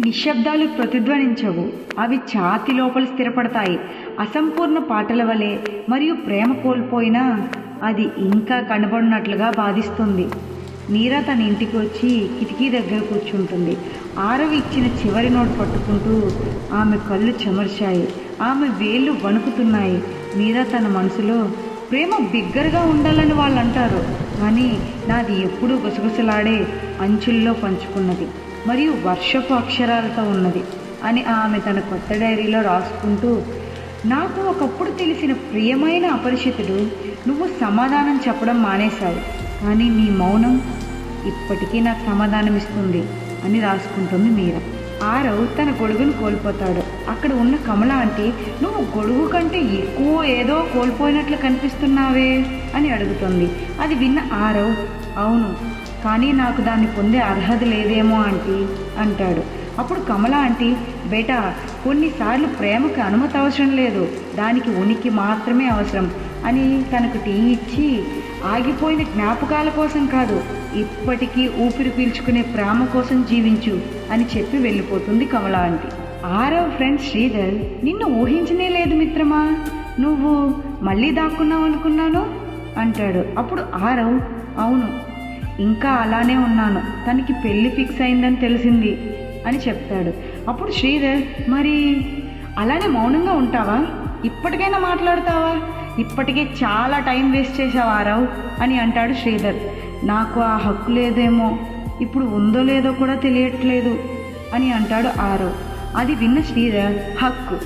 నిశ్శబ్దాలు ప్రతిధ్వనించవు. అవి ఛాతి లోపల స్థిరపడతాయి, అసంపూర్ణ పాటల వలె. మరియు ప్రేమ కోల్పోయినా అది ఇంకా కనబడినట్లుగా బాధిస్తుంది. మీరా తన ఇంటికి వచ్చి కిటికీ దగ్గర కూర్చుంటుంది. ఆరవి ఇచ్చిన చివరి నోటు పట్టుకుంటూ ఆమె కళ్ళు చెమర్చాయి. ఆమె వేళ్ళు వణుకుతున్నాయి. మీరా తన మనసులో, ప్రేమ బిగ్గరగా ఉండాలని వాళ్ళు అంటారు, కానీ నాది ఎప్పుడూ గుసగుసలాడే అంచుల్లో పంచుకున్నది మరియు వర్షపు అక్షరాలతో ఉన్నది అని ఆమె తన కొత్త డైరీలో రాసుకుంటూ, నాకు ఒకప్పుడు తెలిసిన ప్రియమైన అపరిచితుడు, నువ్వు సమాధానం చెప్పడం మానేశావు, కానీ నీ మౌనం ఇప్పటికీ నాకు సమాధానం ఇస్తుంది అని రాసుకుంటుంది మీరా. ఆరవ్ తన గొడుగును కోల్పోతాడు. అక్కడ ఉన్న కమల ఆంటీ, నువ్వు గొడుగు కంటే ఎక్కువ ఏదో కోల్పోయినట్లు కనిపిస్తున్నావే అని అడుగుతుంది. అది విన్న ఆరవ్, అవును, కానీ నాకు దాన్ని పొందే అర్హత లేదేమో ఆంటీ అంటాడు. అప్పుడు కమల ఆంటీ, బేటా, కొన్నిసార్లు ప్రేమకు అనుమతి అవసరం లేదు, దానికి ఉనికి మాత్రమే అవసరం అని తనకు టీ ఇచ్చి, ఆగిపోయిన జ్ఞాపకాల కోసం కాదు, ఇప్పటికీ ఊపిరి పీల్చుకునే ప్రేమ కోసం జీవించు అని చెప్పి వెళ్ళిపోతుంది కమల ఆంటీ. ఆరవ్ ఫ్రెండ్ శ్రీధర్, నిన్ను ఊహించనే లేదు మిత్రమా, నువ్వు మళ్ళీ దాక్కున్నావు అనుకున్నాను అంటాడు. అప్పుడు ఆరవ్, అవును, ఇంకా అలానే ఉన్నాను, తనకి పెళ్ళి ఫిక్స్ అయిందని తెలిసింది అని చెప్తాడు. అప్పుడు శ్రీధర్, మరి అలానే మౌనంగా ఉంటావా, ఇప్పటికైనా మాట్లాడతావా, ఇప్పటికే చాలా టైం వేస్ట్ చేసావు ఆరవ్ అని అంటాడు శ్రీధర్. నాకు ఆ హక్కు లేదేమో, ఇప్పుడు ఉందో లేదో కూడా తెలియట్లేదు అని అంటాడు ఆరవ్. అది విన్న శ్రీధర్, హక్కు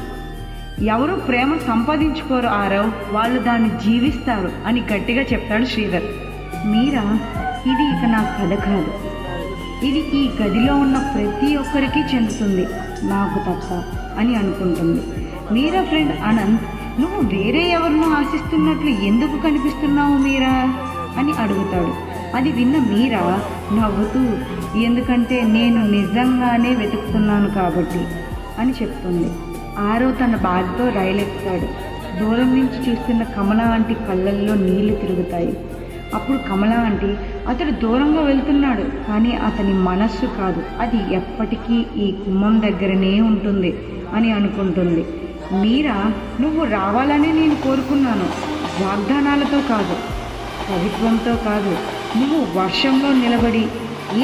ఎవరు ప్రేమ సంపాదించుకోరు ఆరవ్, వాళ్ళు దాన్ని జీవిస్తారు అని గట్టిగా చెప్తాడు శ్రీధర్. మీరా, ఇది ఇక నా కథ కాదు, ఇది ఈ గదిలో ఉన్న ప్రతి ఒక్కరికి చెందుతుంది, నాకు తప్ప అని అనుకుంటుంది. మీరా ఫ్రెండ్ అనంత్, నువ్వు వేరే ఎవరినో ఆశిస్తున్నట్లు ఎందుకు కనిపిస్తున్నావు మీరా అని అడుగుతాడు. అది విన్న మీరా నవ్వుతూ, ఎందుకంటే నేను నిజంగానే వెతుకుతున్నాను కాబట్టి అని చెప్తుంది. ఆరవ్ తన బ్యాగ్తో రైలు ఎక్కుతాడు. దూరం నుంచి చూస్తున్న కమల ఆంటీ కళ్ళల్లో నీళ్లు తిరుగుతాయి. అప్పుడు కమల ఆంటీ, అతడు దూరంగా వెళ్తున్నాడు, కానీ అతని మనస్సు కాదు, అది ఎప్పటికీ ఈ గుమ్మం దగ్గరనే ఉంటుంది అని అనుకుంటుంది. మీరా, నువ్వు రావాలని నేను కోరుకున్నాను, వాగ్దానాలతో కాదు, కవిత్వంతో కాదు, నువ్వు వర్షంలో నిలబడి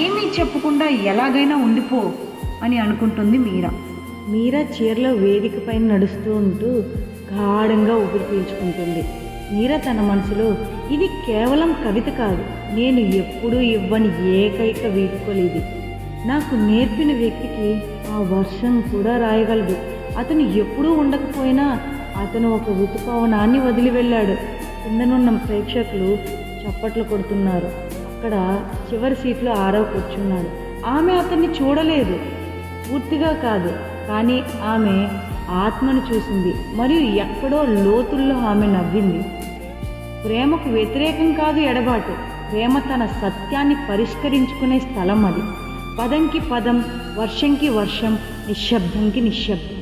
ఏమీ చెప్పకుండా ఎలాగైనా ఉండిపో అని అనుకుంటుంది మీరా. మీరా చీరలో వేదిక పైన నడుస్తూ ఉంటూ గాఢంగా ఊపిరి పీల్చుకుంటుంది. మీరా తన మనసులో, ఇది కేవలం కవిత కాదు, నేను ఎప్పుడూ ఇవ్వని ఏకైక వీడ్కోలు, నాకు నేర్పిన వ్యక్తికి ఆ వర్షం కూడా రాయగలదు, అతను ఎప్పుడూ ఉండకపోయినా అతను ఒక ఋతుపవనాన్ని వదిలి వెళ్ళాడు. కిందనున్న ప్రేక్షకులు చప్పట్లు కొడుతున్నారు. అక్కడ చివరి సీట్లో ఆరవ్ కూర్చున్నాడు. ఆమె అతన్ని చూడలేదు, పూర్తిగా కాదు, కానీ ఆమె ఆత్మను చూసింది మరియు ఎక్కడో లోతుల్లో ఆమె నవ్వింది. ప్రేమకు వ్యతిరేకం కాదు ఎడబాటు, ప్రేమ తన సత్యాన్ని పరిష్కరించుకునే స్థలం అది. పదంకి పదం, వర్షంకి వర్షం, నిశ్శబ్దంకి నిశ్శబ్దం.